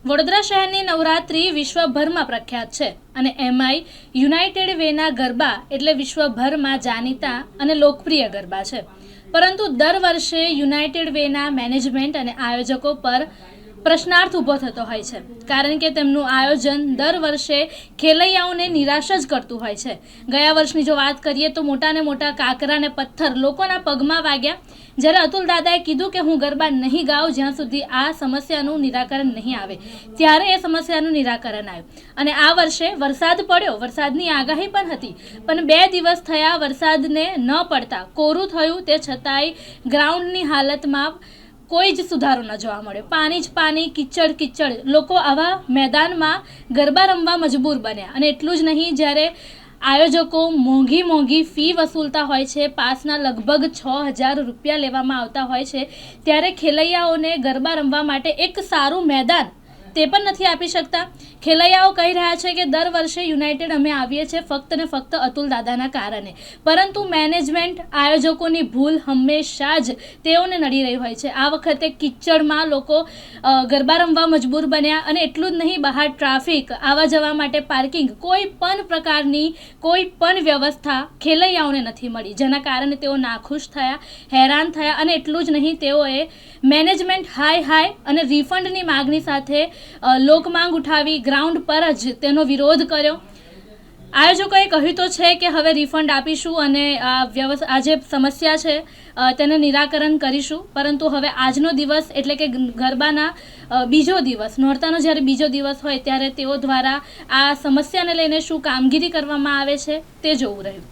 વડોદરા શહેરની નવરાત્રી વિશ્વભરમાં પ્રખ્યાત છે અને એમાંય યુનાઇટેડ વેના ગરબા એટલે વિશ્વભરમાં જાણીતા અને લોકપ્રિય ગરબા છે. પરંતુ દર વર્ષે યુનાઇટેડ વેના મેનેજમેન્ટ અને આયોજકો પર પ્રશ્નાર્થ ઊભો થતો હોય છે, કારણ કે તેમનું આયોજન દર વર્ષે ખેલૈયાઓને નિરાશ જ કરતું હોય છે. ગયા વર્ષની જો વાત કરીએ તો મોટાને મોટા કાંકરા અને પથ્થર લોકોના પગમાં વાગ્યા, જ્યારે અતુલ દાદાએ કીધું કે હું ગરબા નહીં ગાઉં જ્યાં સુધી આ સમસ્યાનું નિરાકરણ નહીં આવે. ત્યારે એ સમસ્યાનું નિરાકરણ આવ્યું અને આ વર્ષે વરસાદ પડ્યો, વરસાદની આગાહી પણ હતી, પણ 2 દિવસ થયા વરસાદને ન પડતા કોરું થયું. તે છતાંય ગ્રાઉન્ડની હાલતમાં કોઈ જ સુધારો ન જોવા મળ્યો. પાણી જ પાણી, કિચડ કિચડ. લોકો આવા મેદાનમાં ગરબા રમવા મજબૂર બન્યા. અને એટલું જ નહીં, જ્યારે આયોજકો મોંઘી ફી વસૂલતા હોય છે, પાસના લગભગ 6,000 રૂપિયા લેવામાં આવતા હોય છે, ત્યારે ખેલૈયાઓને ગરબા રમવા માટે એક સારું મેદાન તે પણ નથી આપી શકતા. ખેલૈયાઓ કહી રહ્યા છે કે દર વર્ષે યુનાઇટેડ અમે આવીએ છીએ ફક્ત ને ફક્ત અતુલ દાદાના કારણે, પરંતુ મેનેજમેન્ટ આયોજકોની ભૂલ હંમેશા જ તેઓને નડી રહી હોય છે. આ વખતે કિચડમાં લોકો ગરબા રમવા મજબૂર બન્યા અને એટલું જ નહીં, બહાર ટ્રાફિક, આવવા જવા માટે પાર્કિંગ, કોઈ પણ પ્રકારની કોઈ પણ વ્યવસ્થા ખેલૈયાઓને નથી મળી, જેના કારણે તેઓ નાખુશ થયા, હેરાન થયા. અને એટલું જ નહીં, તેઓએ મેનેજમેન્ટ હાય અને રિફંડની માગણી સાથે લોકમાંગ ઉઠાવી, ગ્રાઉન્ડ પર જ તેનો વિરોધ કર્યો. આયોજકોએ કહ્યું તો છે કે હવે રિફંડ આપીશું અને આ જે સમસ્યા છે તેને નિરાકરણ કરીશું, પરંતુ હવે આજનો દિવસ એટલે કે ગરબાના બીજો દિવસ, નોરતાનો જ્યારે બીજો દિવસ હોય ત્યારે તેઓ દ્વારા આ સમસ્યાને લઈને શું કામગીરી કરવામાં આવે છે તે જોવું રહ્યું.